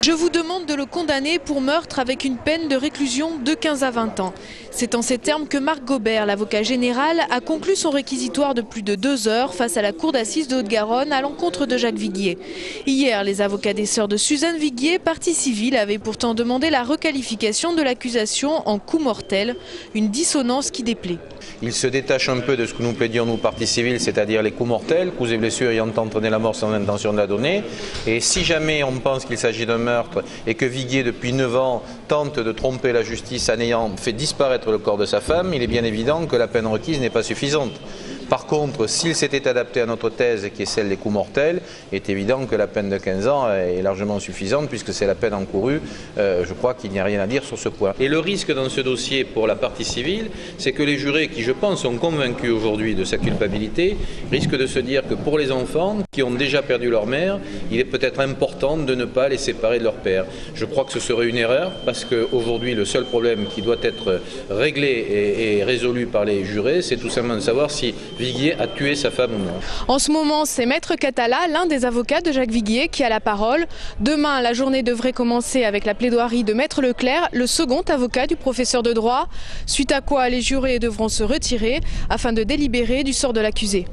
Je vous demande de le condamner pour meurtre avec une peine de réclusion de 15 à 20 ans. C'est en ces termes que Marc Gobert, l'avocat général, a conclu son réquisitoire de plus de 2 heures face à la cour d'assises de Haute-Garonne à l'encontre de Jacques Viguier. Hier, les avocats des sœurs de Suzanne Viguier, partie civile, avaient pourtant demandé la requalification de l'accusation en coup mortel, une dissonance qui déplaît. Il se détache un peu de ce que nous plaidions, nous, partie civile, c'est-à-dire les coups mortels, coups et blessures ayant entraîné la mort sans intention de la donner. Et si jamais on pense qu'il s'agit d'un meurtre et que Viguier, depuis 9 ans, tente de tromper la justice en ayant fait disparaître le corps de sa femme, il est bien évident que la peine requise n'est pas suffisante. Par contre, s'il s'était adapté à notre thèse, qui est celle des coups mortels, il est évident que la peine de 15 ans est largement suffisante, puisque c'est la peine encourue. Je crois qu'il n'y a rien à dire sur ce point. Et le risque dans ce dossier pour la partie civile, c'est que les jurés, qui je pense sont convaincus aujourd'hui de sa culpabilité, risquent de se dire que pour les enfants qui ont déjà perdu leur mère, il est peut-être important de ne pas les séparer de leur père. Je crois que ce serait une erreur, parce qu'aujourd'hui, le seul problème qui doit être réglé et résolu par les jurés, c'est tout simplement de savoir si Viguier a tué sa femme ou non. En ce moment, c'est Maître Catala, l'un des avocats de Jacques Viguier, qui a la parole. Demain, la journée devrait commencer avec la plaidoirie de Maître Leclerc, le second avocat du professeur de droit, suite à quoi les jurés devront se retirer afin de délibérer du sort de l'accusé.